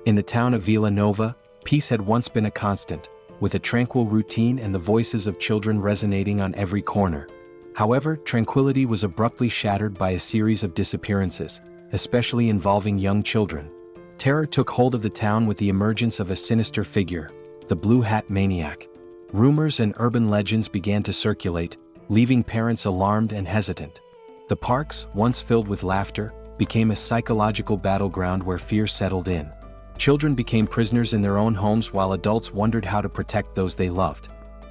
In the town of Vila Nova, peace had once been a constant, with a tranquil routine and the voices of children resonating on every corner. However, tranquility was abruptly shattered by a series of disappearances, especially involving young children. Terror took hold of the town with the emergence of a sinister figure, the Blue Hat Maniac. Rumors and urban legends began to circulate, leaving parents alarmed and hesitant. The parks, once filled with laughter, became a psychological battleground where fear settled in. Children became prisoners in their own homes while adults wondered how to protect those they loved.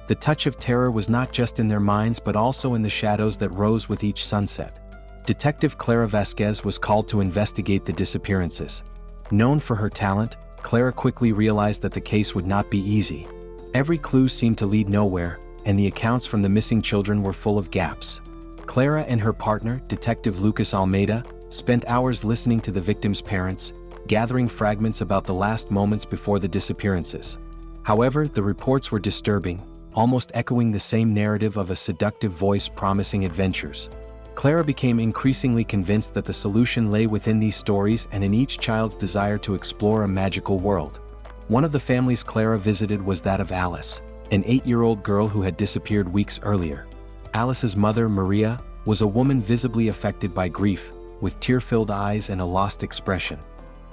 The touch of terror was not just in their minds but also in the shadows that rose with each sunset. Detective Clara Vasquez was called to investigate the disappearances. Known for her talent, Clara quickly realized that the case would not be easy. Every clue seemed to lead nowhere, and the accounts from the missing children were full of gaps. Clara and her partner, Detective Lucas Almeida, spent hours listening to the victims' parents, gathering fragments about the last moments before the disappearances. However, the reports were disturbing, almost echoing the same narrative of a seductive voice promising adventures. Clara became increasingly convinced that the solution lay within these stories and in each child's desire to explore a magical world. One of the families Clara visited was that of Alice, an 8-year-old girl who had disappeared weeks earlier. Alice's mother, Maria, was a woman visibly affected by grief, with tear-filled eyes and a lost expression.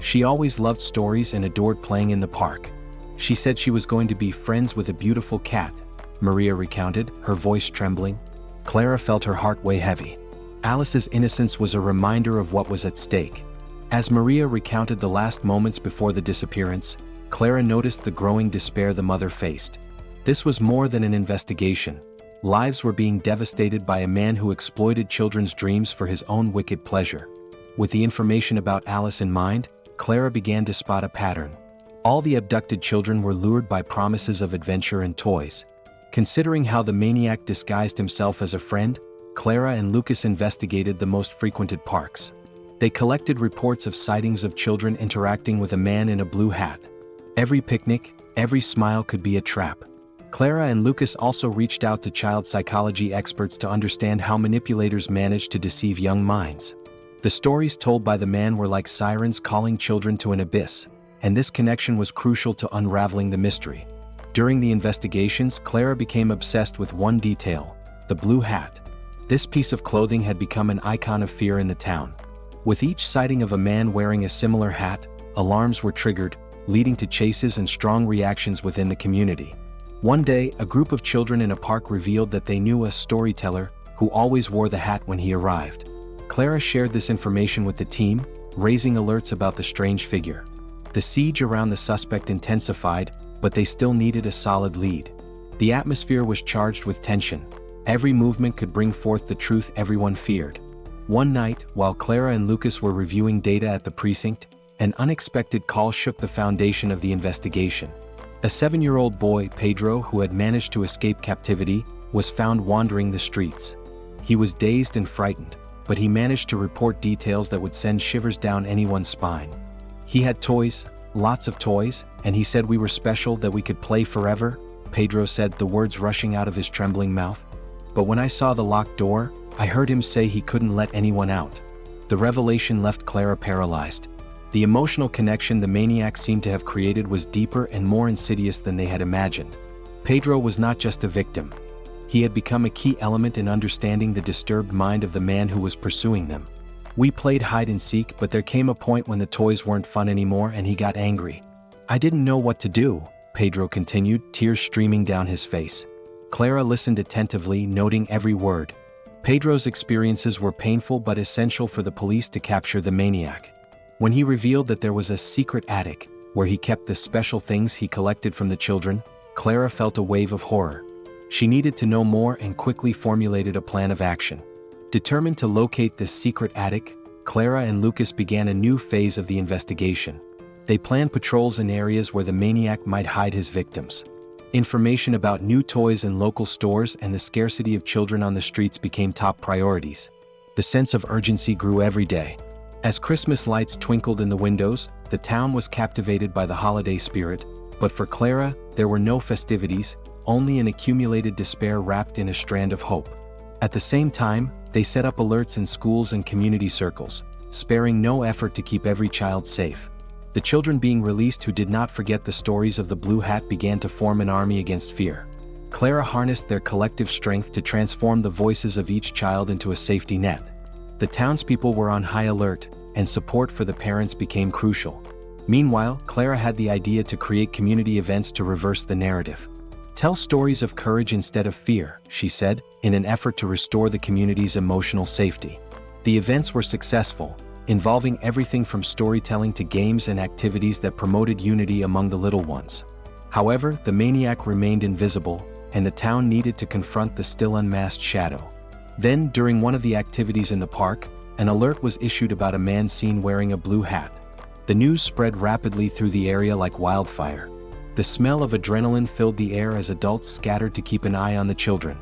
She always loved stories and adored playing in the park. She said she was going to be friends with a beautiful cat, Maria recounted, her voice trembling. Clara felt her heart weigh heavy. Alice's innocence was a reminder of what was at stake. As Maria recounted the last moments before the disappearance, Clara noticed the growing despair the mother faced. This was more than an investigation. Lives were being devastated by a man who exploited children's dreams for his own wicked pleasure. With the information about Alice in mind, Clara began to spot a pattern. All the abducted children were lured by promises of adventure and toys. Considering how the maniac disguised himself as a friend, Clara and Lucas investigated the most frequented parks. They collected reports of sightings of children interacting with a man in a blue hat. Every picnic, every smile could be a trap. Clara and Lucas also reached out to child psychology experts to understand how manipulators managed to deceive young minds. The stories told by the man were like sirens calling children to an abyss, and this connection was crucial to unraveling the mystery. During the investigations, Clara became obsessed with one detail: the blue hat. This piece of clothing had become an icon of fear in the town. With each sighting of a man wearing a similar hat, alarms were triggered, leading to chases and strong reactions within the community. One day, a group of children in a park revealed that they knew a storyteller who always wore the hat when he arrived. Clara shared this information with the team, raising alerts about the strange figure. The siege around the suspect intensified, but they still needed a solid lead. The atmosphere was charged with tension. Every movement could bring forth the truth everyone feared. One night, while Clara and Lucas were reviewing data at the precinct, an unexpected call shook the foundation of the investigation. A 7-year-old boy, Pedro, who had managed to escape captivity, was found wandering the streets. He was dazed and frightened, but he managed to report details that would send shivers down anyone's spine. He had toys, lots of toys, and he said we were special, that we could play forever, Pedro said, the words rushing out of his trembling mouth. But when I saw the locked door, I heard him say he couldn't let anyone out. The revelation left Clara paralyzed. The emotional connection the maniac seemed to have created was deeper and more insidious than they had imagined. Pedro was not just a victim. He had become a key element in understanding the disturbed mind of the man who was pursuing them. We played hide and seek, but there came a point when the toys weren't fun anymore and he got angry. I didn't know what to do, Pedro continued, tears streaming down his face. Clara listened attentively, noting every word. Pedro's experiences were painful but essential for the police to capture the maniac. When he revealed that there was a secret attic, where he kept the special things he collected from the children, Clara felt a wave of horror. She needed to know more and quickly formulated a plan of action. Determined to locate this secret attic, Clara and Lucas began a new phase of the investigation. They planned patrols in areas where the maniac might hide his victims. Information about new toys in local stores and the scarcity of children on the streets became top priorities. The sense of urgency grew every day. As Christmas lights twinkled in the windows, the town was captivated by the holiday spirit, but for Clara, there were no festivities, only an accumulated despair wrapped in a strand of hope. At the same time, they set up alerts in schools and community circles, sparing no effort to keep every child safe. The children being released who did not forget the stories of the Blue Hat began to form an army against fear. Clara harnessed their collective strength to transform the voices of each child into a safety net. The townspeople were on high alert, and support for the parents became crucial. Meanwhile, Clara had the idea to create community events to reverse the narrative. "Tell stories of courage instead of fear," she said, in an effort to restore the community's emotional safety. The events were successful, involving everything from storytelling to games and activities that promoted unity among the little ones. However, the maniac remained invisible, and the town needed to confront the still unmasked shadow. Then, during one of the activities in the park, an alert was issued about a man seen wearing a blue hat. The news spread rapidly through the area like wildfire. The smell of adrenaline filled the air as adults scattered to keep an eye on the children.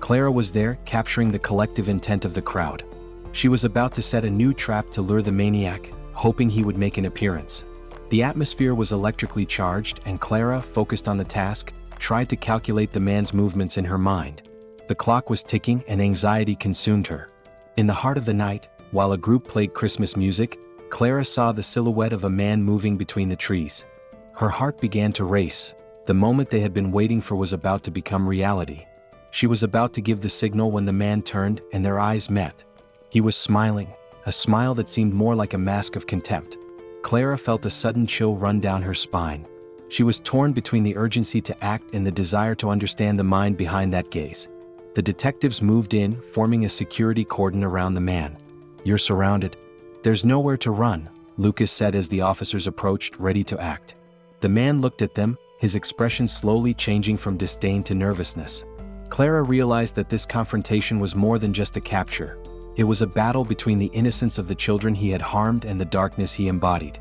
Clara was there, capturing the collective intent of the crowd. She was about to set a new trap to lure the maniac, hoping he would make an appearance. The atmosphere was electrically charged, and Clara, focused on the task, tried to calculate the man's movements in her mind. The clock was ticking and anxiety consumed her. In the heart of the night, while a group played Christmas music, Clara saw the silhouette of a man moving between the trees. Her heart began to race. The moment they had been waiting for was about to become reality. She was about to give the signal when the man turned and their eyes met. He was smiling, a smile that seemed more like a mask of contempt. Clara felt a sudden chill run down her spine. She was torn between the urgency to act and the desire to understand the mind behind that gaze. The detectives moved in, forming a security cordon around the man. "You're surrounded. There's nowhere to run," Lucas said as the officers approached, ready to act. The man looked at them, his expression slowly changing from disdain to nervousness. Clara realized that this confrontation was more than just a capture. It was a battle between the innocence of the children he had harmed and the darkness he embodied.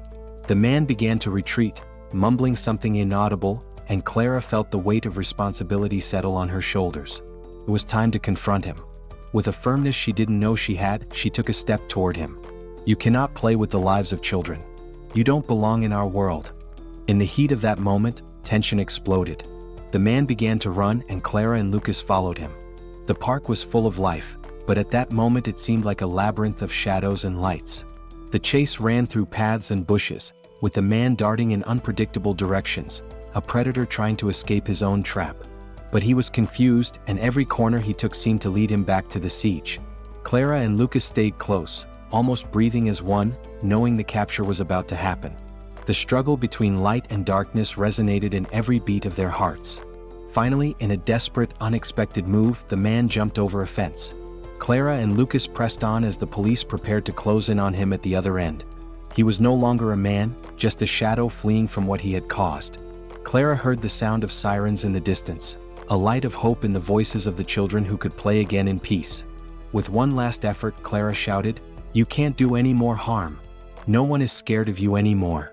The man began to retreat, mumbling something inaudible, and Clara felt the weight of responsibility settle on her shoulders. It was time to confront him. With a firmness she didn't know she had, she took a step toward him. "You cannot play with the lives of children. You don't belong in our world." In the heat of that moment, tension exploded. The man began to run, and Clara and Lucas followed him. The park was full of life, but at that moment it seemed like a labyrinth of shadows and lights. The chase ran through paths and bushes, with the man darting in unpredictable directions, a predator trying to escape his own trap. But he was confused, and every corner he took seemed to lead him back to the siege. Clara and Lucas stayed close, almost breathing as one, knowing the capture was about to happen. The struggle between light and darkness resonated in every beat of their hearts. Finally, in a desperate, unexpected move, the man jumped over a fence. Clara and Lucas pressed on as the police prepared to close in on him at the other end. He was no longer a man, just a shadow fleeing from what he had caused. Clara heard the sound of sirens in the distance, a light of hope in the voices of the children who could play again in peace. With one last effort, Clara shouted, "You can't do any more harm. No one is scared of you anymore."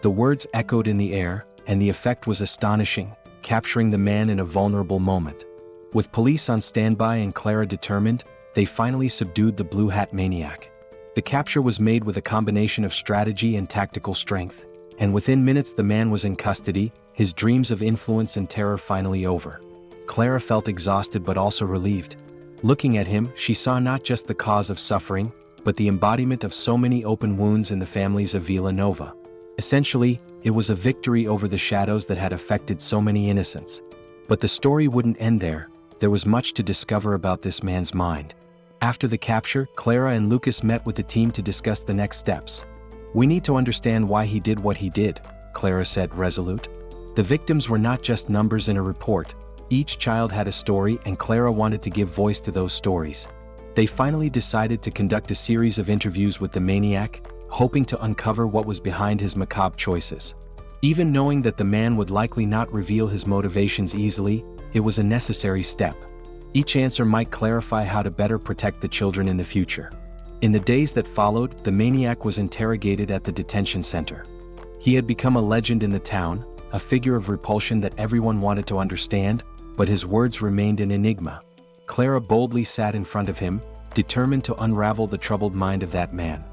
The words echoed in the air, and the effect was astonishing, capturing the man in a vulnerable moment. With police on standby and Clara determined, they finally subdued the Blue Hat maniac. The capture was made with a combination of strategy and tactical strength, and within minutes the man was in custody, his dreams of influence and terror finally over. Clara felt exhausted but also relieved. Looking at him, she saw not just the cause of suffering, but the embodiment of so many open wounds in the families of Villanova. Essentially, it was a victory over the shadows that had affected so many innocents. But the story wouldn't end there. There was much to discover about this man's mind. After the capture, Clara and Lucas met with the team to discuss the next steps. "We need to understand why he did what he did," Clara said, resolute. The victims were not just numbers in a report. Each child had a story, and Clara wanted to give voice to those stories. They finally decided to conduct a series of interviews with the maniac, hoping to uncover what was behind his macabre choices. Even knowing that the man would likely not reveal his motivations easily, it was a necessary step. Each answer might clarify how to better protect the children in the future. In the days that followed, the maniac was interrogated at the detention center. He had become a legend in the town, a figure of repulsion that everyone wanted to understand, but his words remained an enigma. Clara boldly sat in front of him, determined to unravel the troubled mind of that man.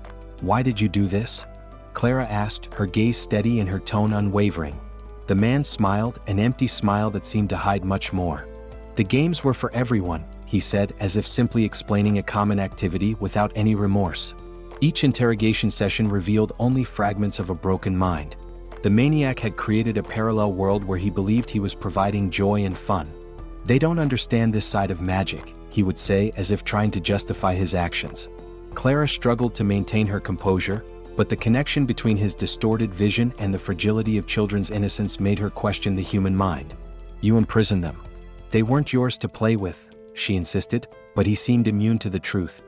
"Why did you do this?" Clara asked, her gaze steady and her tone unwavering. The man smiled, an empty smile that seemed to hide much more. "The games were for everyone," he said, as if simply explaining a common activity without any remorse. Each interrogation session revealed only fragments of a broken mind. The maniac had created a parallel world where he believed he was providing joy and fun. "They don't understand this side of magic," he would say, as if trying to justify his actions. Clara struggled to maintain her composure, but the connection between his distorted vision and the fragility of children's innocence made her question the human mind. "You imprisoned them. They weren't yours to play with," she insisted, but he seemed immune to the truth.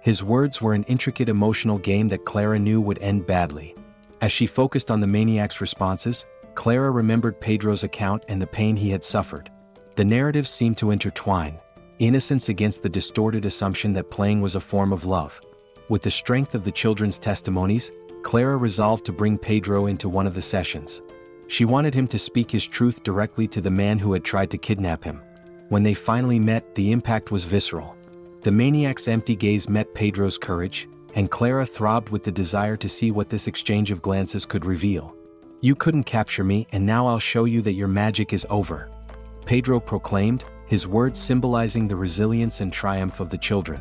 His words were an intricate emotional game that Clara knew would end badly. As she focused on the maniac's responses, Clara remembered Pedro's account and the pain he had suffered. The narratives seemed to intertwine, innocence against the distorted assumption that playing was a form of love. With the strength of the children's testimonies, Clara resolved to bring Pedro into one of the sessions. She wanted him to speak his truth directly to the man who had tried to kidnap him. When they finally met, the impact was visceral. The maniac's empty gaze met Pedro's courage, and Clara throbbed with the desire to see what this exchange of glances could reveal. "You couldn't capture me, and now I'll show you that your magic is over," Pedro proclaimed, his words symbolizing the resilience and triumph of the children.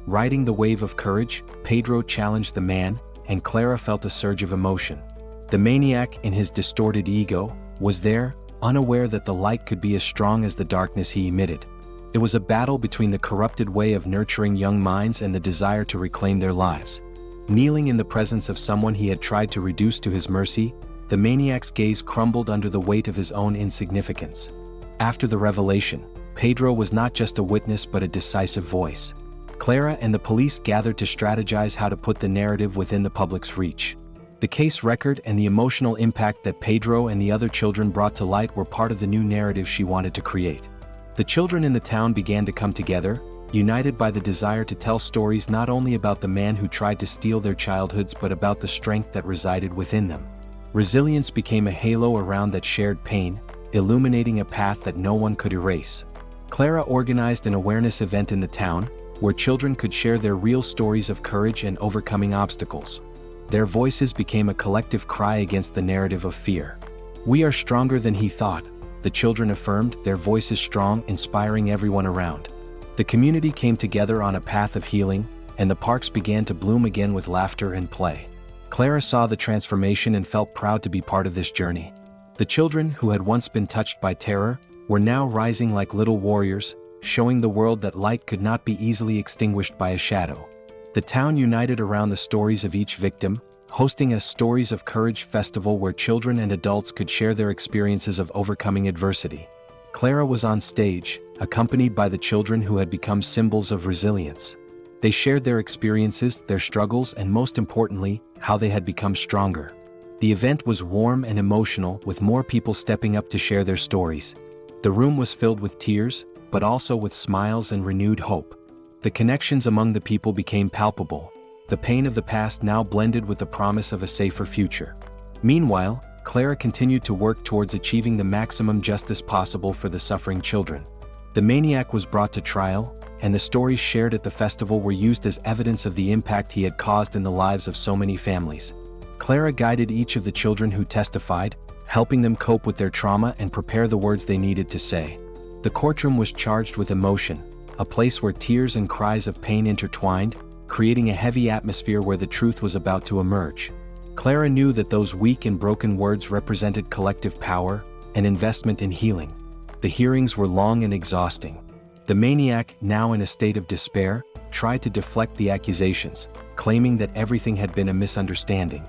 Riding the wave of courage, Pedro challenged the man, and Clara felt a surge of emotion. The maniac, in his distorted ego, was there, unaware that the light could be as strong as the darkness he emitted. It was a battle between the corrupted way of nurturing young minds and the desire to reclaim their lives. Kneeling in the presence of someone he had tried to reduce to his mercy, the maniac's gaze crumbled under the weight of his own insignificance. After the revelation, Pedro was not just a witness but a decisive voice. Clara and the police gathered to strategize how to put the narrative within the public's reach. The case record and the emotional impact that Pedro and the other children brought to light were part of the new narrative she wanted to create. The children in the town began to come together, united by the desire to tell stories not only about the man who tried to steal their childhoods but about the strength that resided within them. Resilience became a halo around that shared pain, illuminating a path that no one could erase. Clara organized an awareness event in the town, where children could share their real stories of courage and overcoming obstacles. Their voices became a collective cry against the narrative of fear. "We are stronger than he thought," the children affirmed, their voices strong, inspiring everyone around. The community came together on a path of healing, and the parks began to bloom again with laughter and play. Clara saw the transformation and felt proud to be part of this journey. The children, who had once been touched by terror, were now rising like little warriors, showing the world that light could not be easily extinguished by a shadow. The town united around the stories of each victim, hosting a Stories of Courage festival where children and adults could share their experiences of overcoming adversity. Clara was on stage, accompanied by the children who had become symbols of resilience. They shared their experiences, their struggles, and most importantly, how they had become stronger. The event was warm and emotional, with more people stepping up to share their stories. The room was filled with tears, but also with smiles and renewed hope. The connections among the people became palpable, the pain of the past now blended with the promise of a safer future. Meanwhile, Clara continued to work towards achieving the maximum justice possible for the suffering children. The maniac was brought to trial, and the stories shared at the festival were used as evidence of the impact he had caused in the lives of so many families. Clara guided each of the children who testified, helping them cope with their trauma and prepare the words they needed to say. The courtroom was charged with emotion, a place where tears and cries of pain intertwined, creating a heavy atmosphere where the truth was about to emerge. Clara knew that those weak and broken words represented collective power, an investment in healing. The hearings were long and exhausting. The maniac, now in a state of despair, tried to deflect the accusations, claiming that everything had been a misunderstanding.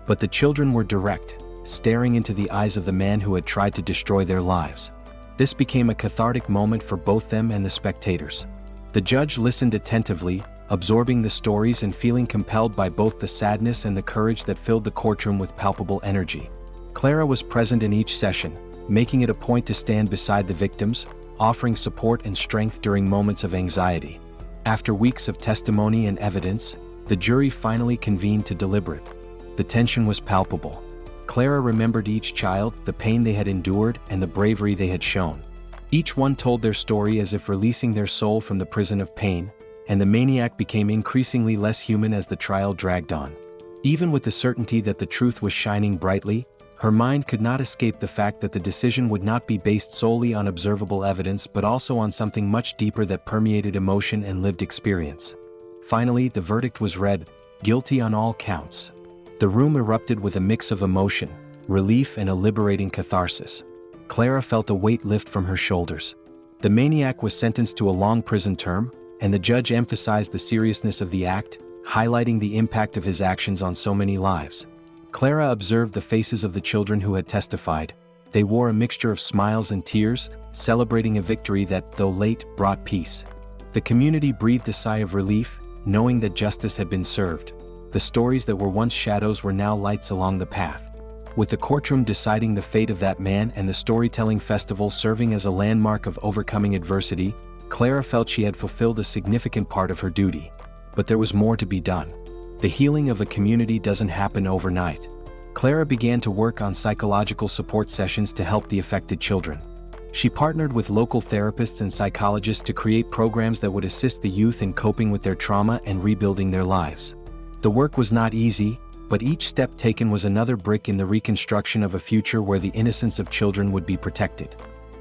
But the children were direct, staring into the eyes of the man who had tried to destroy their lives. This became a cathartic moment for both them and the spectators. The judge listened attentively, absorbing the stories and feeling compelled by both the sadness and the courage that filled the courtroom with palpable energy. Clara was present in each session, making it a point to stand beside the victims, offering support and strength during moments of anxiety. After weeks of testimony and evidence, the jury finally convened to deliberate. The tension was palpable. Clara remembered each child, the pain they had endured, and the bravery they had shown. Each one told their story as if releasing their soul from the prison of pain, and the maniac became increasingly less human as the trial dragged on. Even with the certainty that the truth was shining brightly, her mind could not escape the fact that the decision would not be based solely on observable evidence but also on something much deeper that permeated emotion and lived experience. Finally, the verdict was read: guilty on all counts. The room erupted with a mix of emotion, relief, and a liberating catharsis. Clara felt a weight lift from her shoulders. The maniac was sentenced to a long prison term, and the judge emphasized the seriousness of the act, highlighting the impact of his actions on so many lives. Clara observed the faces of the children who had testified. They wore a mixture of smiles and tears, celebrating a victory that, though late, brought peace. The community breathed a sigh of relief, knowing that justice had been served. The stories that were once shadows were now lights along the path. With the courtroom deciding the fate of that man and the storytelling festival serving as a landmark of overcoming adversity, Clara felt she had fulfilled a significant part of her duty. But there was more to be done. The healing of a community doesn't happen overnight. Clara began to work on psychological support sessions to help the affected children. She partnered with local therapists and psychologists to create programs that would assist the youth in coping with their trauma and rebuilding their lives. The work was not easy, but each step taken was another brick in the reconstruction of a future where the innocence of children would be protected.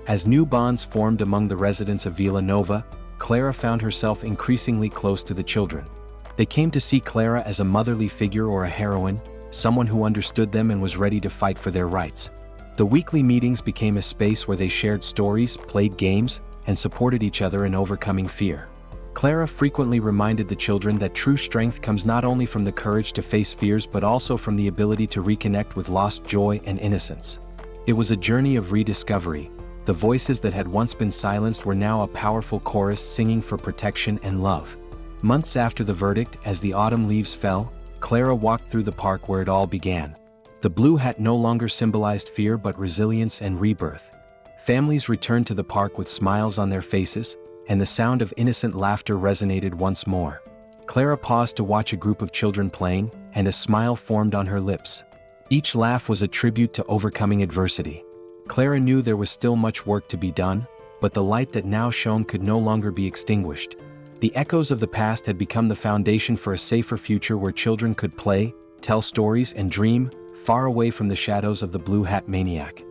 As new bonds formed among the residents of Vila Nova, Clara found herself increasingly close to the children. They came to see Clara as a motherly figure or a heroine, someone who understood them and was ready to fight for their rights. The weekly meetings became a space where they shared stories, played games, and supported each other in overcoming fear. Clara frequently reminded the children that true strength comes not only from the courage to face fears but also from the ability to reconnect with lost joy and innocence. It was a journey of rediscovery. The voices that had once been silenced were now a powerful chorus singing for protection and love. Months after the verdict, as the autumn leaves fell, Clara walked through the park where it all began. The blue hat no longer symbolized fear but resilience and rebirth. Families returned to the park with smiles on their faces, and the sound of innocent laughter resonated once more. Clara paused to watch a group of children playing, and a smile formed on her lips. Each laugh was a tribute to overcoming adversity. Clara knew there was still much work to be done, but the light that now shone could no longer be extinguished. The echoes of the past had become the foundation for a safer future where children could play, tell stories, and dream, far away from the shadows of the blue hat maniac.